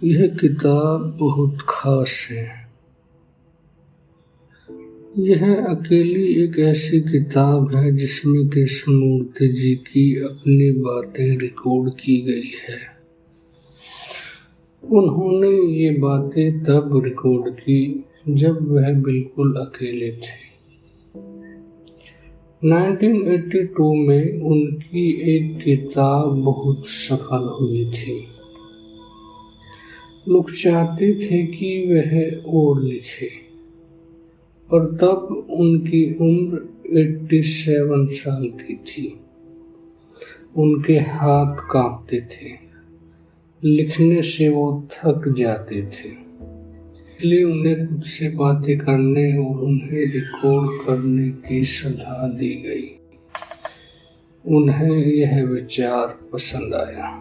यह किताब बहुत खास है। यह अकेली एक ऐसी किताब है जिसमें कृष्णमूर्ति जी की अपनी बातें रिकॉर्ड की गई है। उन्होंने ये बातें तब रिकॉर्ड की जब वह बिल्कुल अकेले थे। 1982 में उनकी एक किताब बहुत सफल हुई थी। लोग चाहते थे कि वह और लिखे, पर तब उनकी उम्र 87 साल की थी। उनके हाथ कांपते थे, लिखने से वो थक जाते थे। इसलिए उन्हें खुद से बातें करने और उन्हें रिकॉर्ड करने की सलाह दी गई। उन्हें यह विचार पसंद आया,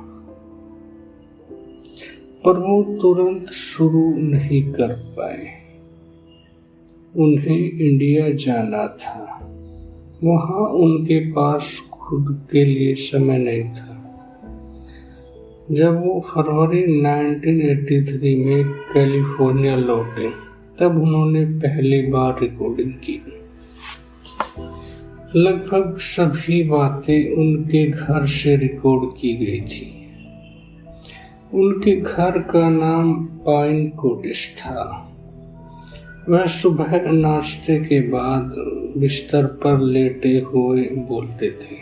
पर वो तुरंत शुरू नहीं कर पाए। उन्हें इंडिया जाना था। वहाँ उनके पास खुद के लिए समय नहीं था। जब वो फरवरी 1983 में कैलिफोर्निया लौटे, तब उन्होंने पहली बार रिकॉर्डिंग की। लगभग सभी बातें उनके घर से रिकॉर्ड की गई थी। उनके घर का नाम पाइन कॉटेज था। वह सुबह नाश्ते के बाद बिस्तर पर लेटे हुए बोलते थे।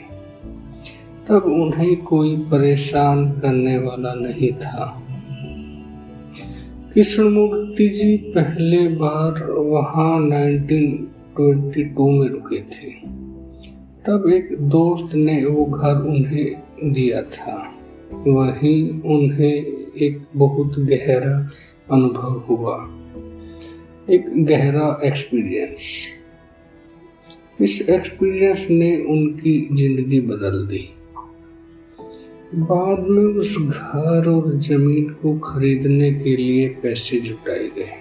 तब उन्हें कोई परेशान करने वाला नहीं था। कृष्णमूर्ति जी पहले बार वहां 1922 में रुके थे। तब एक दोस्त ने वो घर उन्हें दिया था। वहीं उन्हें एक बहुत गहरा अनुभव हुआ, एक गहरा एक्सपीरियंस। इस एक्सपीरियंस ने उनकी जिंदगी बदल दी। बाद में उस घर और जमीन को खरीदने के लिए पैसे जुटाए गए।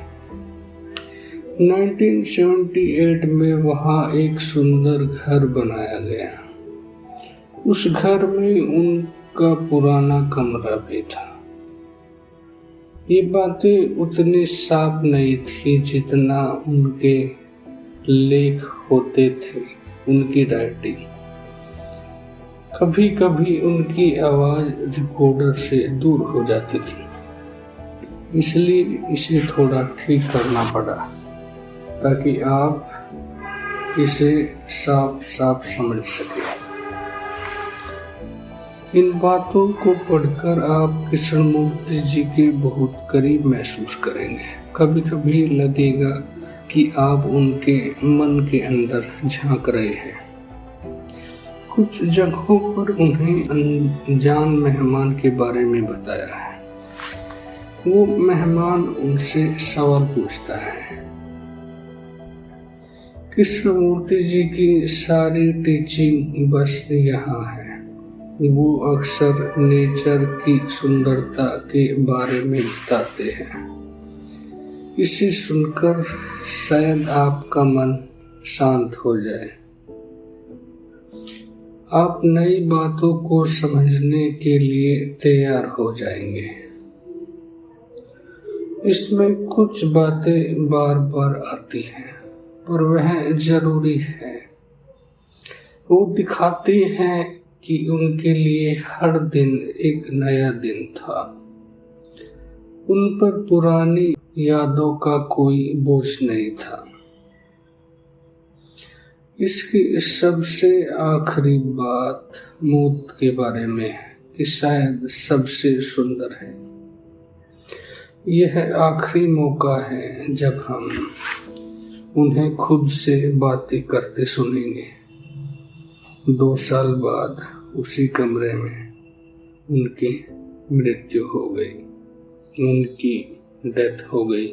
1978 में वहां एक सुंदर घर बनाया गया। उस घर में उनका पुराना कमरा भी था। ये बातें उतनी साफ नहीं थी जितना उनके लेख होते थे, उनकी राइटिंग। कभी कभी उनकी आवाज रिकॉर्डर से दूर हो जाती थी, इसलिए इसे थोड़ा ठीक करना पड़ा ताकि आप इसे साफ साफ समझ सकें। इन बातों को पढ़कर आप कृष्णमूर्ति जी के बहुत करीब महसूस करेंगे। कभी कभी लगेगा कि आप उनके मन के अंदर झांक रहे हैं। कुछ जगहों पर उन्हें अनजान मेहमान के बारे में बताया है। वो मेहमान उनसे सवाल पूछता है। कृष्णमूर्ति जी की सारी टीचिंग बस यहाँ है। वो अक्सर नेचर की सुंदरता के बारे में बताते हैं। इसे सुनकर शायद आपका मन शांत हो जाए। आप नई बातों को समझने के लिए तैयार हो जाएंगे। इसमें कुछ बातें बार बार आती हैं, पर वह जरूरी है। वो दिखाते हैं कि उनके लिए हर दिन एक नया दिन था। उन पर पुरानी यादों का कोई बोझ नहीं था। इसकी सबसे आखिरी बात मौत के बारे में है कि शायद सबसे सुंदर है। यह आखिरी मौका है जब हम उन्हें खुद से बातें करते सुनेंगे। 2 साल बाद उसी कमरे में उनकी मृत्यु हो गई, उनकी डेथ हो गई।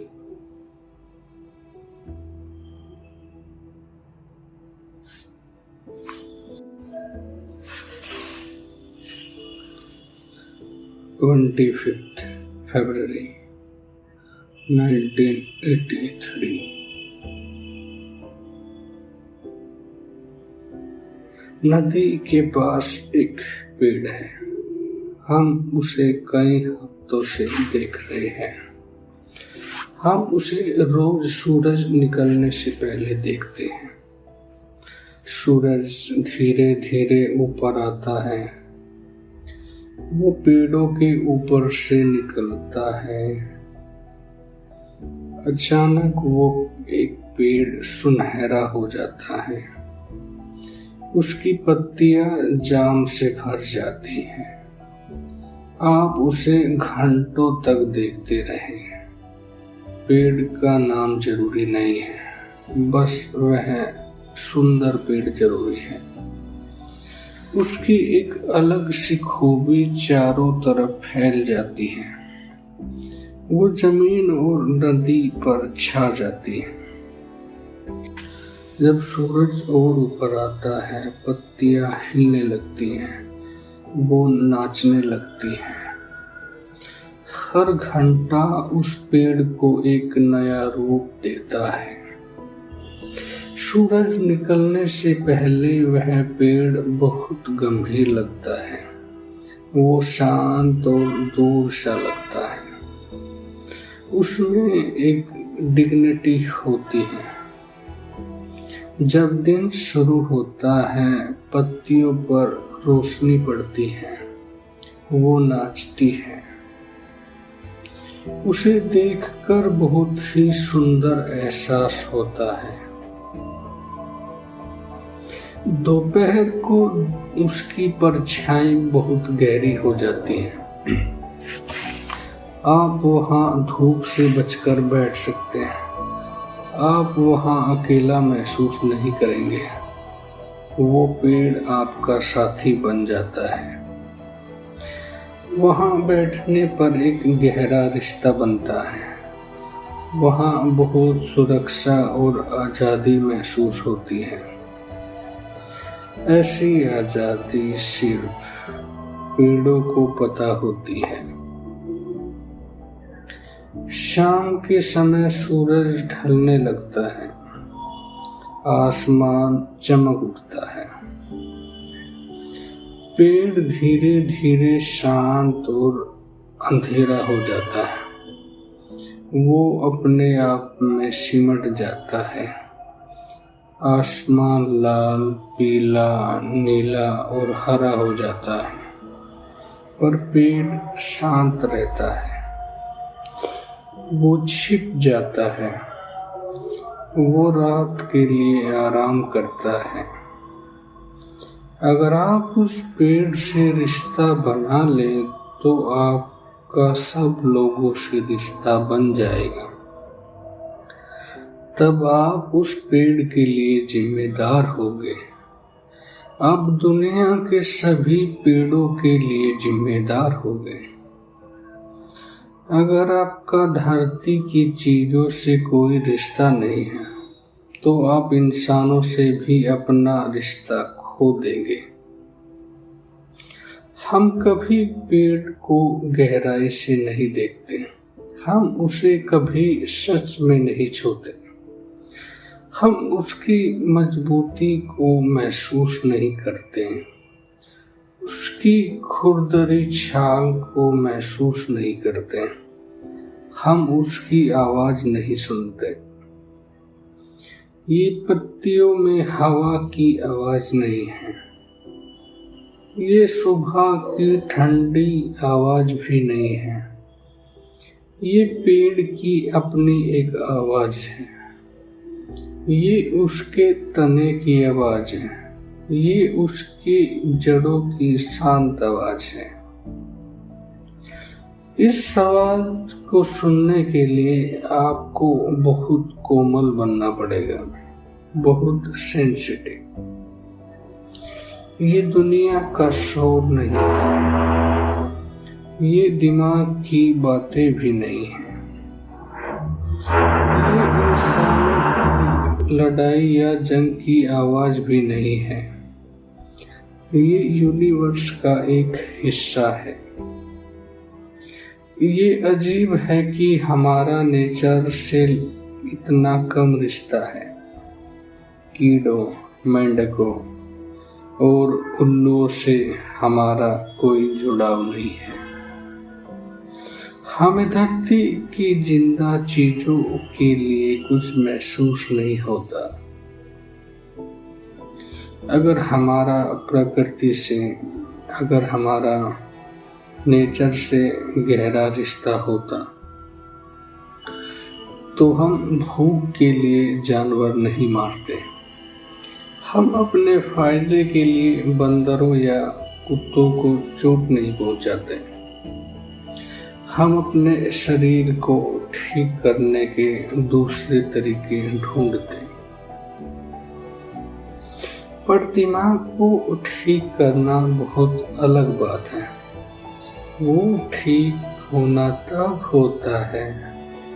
February 25, 1983। नदी के पास एक पेड़ है। हम उसे कई हाथों से देख रहे हैं। हम उसे रोज सूरज निकलने से पहले देखते हैं। सूरज धीरे धीरे ऊपर आता है, वो पेड़ों के ऊपर से निकलता है। अचानक वो एक पेड़ सुनहरा हो जाता है, उसकी पत्तियां जाम से भर जाती हैं। आप उसे घंटों तक देखते रहें। पेड़ का नाम जरूरी नहीं है, बस वह सुंदर पेड़ जरूरी है। उसकी एक अलग सी खूबी चारों तरफ फैल जाती है, वो जमीन और नदी पर छा जाती है। जब सूरज और ऊपर आता है, पत्तियां हिलने लगती हैं, वो नाचने लगती हैं। हर घंटा उस पेड़ को एक नया रूप देता है। सूरज निकलने से पहले वह पेड़ बहुत गंभीर लगता है, वो शांत और दूर सा लगता है। उसमें एक डिग्निटी होती है। जब दिन शुरू होता है, पत्तियों पर रोशनी पड़ती है, वो नाचती है। उसे देखकर बहुत ही सुंदर एहसास होता है। दोपहर को उसकी परछाई बहुत गहरी हो जाती है। आप वहां धूप से बचकर बैठ सकते हैं। आप वहां अकेला महसूस नहीं करेंगे। वो पेड़ आपका साथी बन जाता है। वहां बैठने पर एक गहरा रिश्ता बनता है। वहां बहुत सुरक्षा और आजादी महसूस होती है। ऐसी आजादी सिर्फ पेड़ों को पता होती है। शाम के समय सूरज ढलने लगता है, आसमान चमक उठता है। पेड़ धीरे धीरे शांत और अंधेरा हो जाता है। वो अपने आप में सिमट जाता है। आसमान लाल, पीला, नीला और हरा हो जाता है, पर पेड़ शांत रहता है। वो छिप जाता है, वो रात के लिए आराम करता है। अगर आप उस पेड़ से रिश्ता बना लें तो आपका सब लोगों से रिश्ता बन जाएगा। तब आप उस पेड़ के लिए जिम्मेदार होंगे। आप दुनिया के सभी पेड़ों के लिए जिम्मेदार होंगे। अगर आपका धरती की चीजों से कोई रिश्ता नहीं है, तो आप इंसानों से भी अपना रिश्ता खो देंगे। हम कभी पेड़ को गहराई से नहीं देखते, हम उसे कभी सच में नहीं छूते, हम उसकी मजबूती को महसूस नहीं करते, उसकी खुरदरी छाल को महसूस नहीं करते, हम उसकी आवाज नहीं सुनते। ये पत्तियों में हवा की आवाज नहीं है, ये सुबह की ठंडी आवाज भी नहीं है। ये पेड़ की अपनी एक आवाज है। ये उसके तने की आवाज है, ये उसकी जड़ों की शांत आवाज है। इस आवाज को सुनने के लिए आपको बहुत कोमल बनना पड़ेगा, बहुत सेंसिटिव। ये दुनिया का शोर नहीं है, ये दिमाग की बातें भी नहीं है, ये इंसानों की लड़ाई या जंग की आवाज भी नहीं है। ये यूनिवर्स का एक हिस्सा है। ये अजीब है कि हमारा नेचर से इतना कम रिश्ता है। कीड़ों, मेंढकों और उल्लुओं से हमारा कोई जुड़ाव नहीं है। हमें धरती की जिंदा चीजों के लिए कुछ महसूस नहीं होता। अगर हमारा नेचर से गहरा रिश्ता होता तो हम भूख के लिए जानवर नहीं मारते। हम अपने फायदे के लिए बंदरों या कुत्तों को चोट नहीं पहुंचाते। हम अपने शरीर को ठीक करने के दूसरे तरीके ढूंढते। पर दिमाग को ठीक करना बहुत अलग बात है। वो ठीक होना तब होता है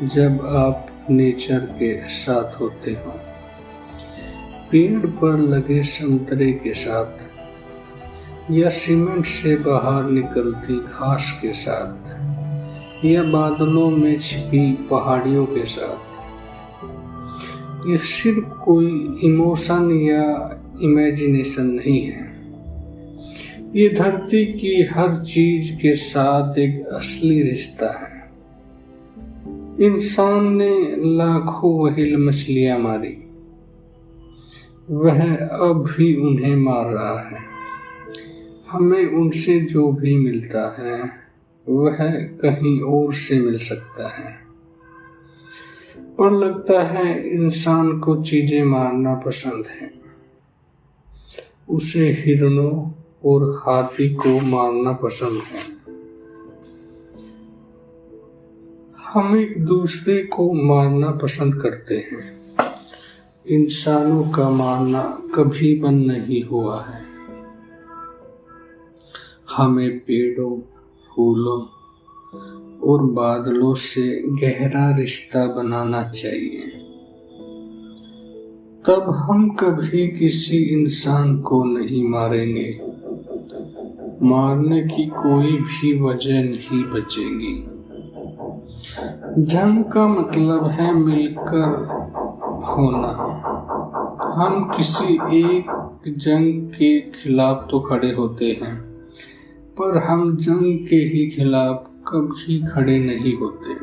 जब आप नेचर के साथ होते हो, पेड़ पर लगे संतरे के साथ या सीमेंट से बाहर निकलती घास के साथ या बादलों में छिपी पहाड़ियों के साथ। ये सिर्फ कोई इमोशन या इमेजिनेशन नहीं है। ये धरती की हर चीज के साथ एक असली रिश्ता है। इंसान ने लाखों व्हेल मछलियां मारी, वह अब भी उन्हें मार रहा है। हमें उनसे जो भी मिलता है वह कहीं और से मिल सकता है। पर लगता है इंसान को चीजें मारना पसंद है। उसे हिरणों और हाथी को मारना पसंद है। हम एक दूसरे को मारना पसंद करते हैं। इंसानों का मारना कभी बंद नहीं हुआ है। हमें पेड़ों, फूलों और बादलों से गहरा रिश्ता बनाना चाहिए। तब हम कभी किसी इंसान को नहीं मारेंगे। मारने की कोई भी वजह नहीं बचेगी। जंग का मतलब है मिलकर होना। हम किसी एक जंग के खिलाफ तो खड़े होते हैं, पर हम जंग के ही खिलाफ कभी खड़े नहीं होते।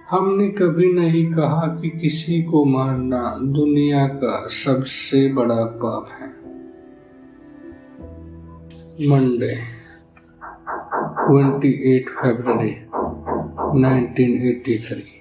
हमने कभी नहीं कहा कि किसी को मारना दुनिया का सबसे बड़ा पाप है। मंडे 28 फरवरी 1983।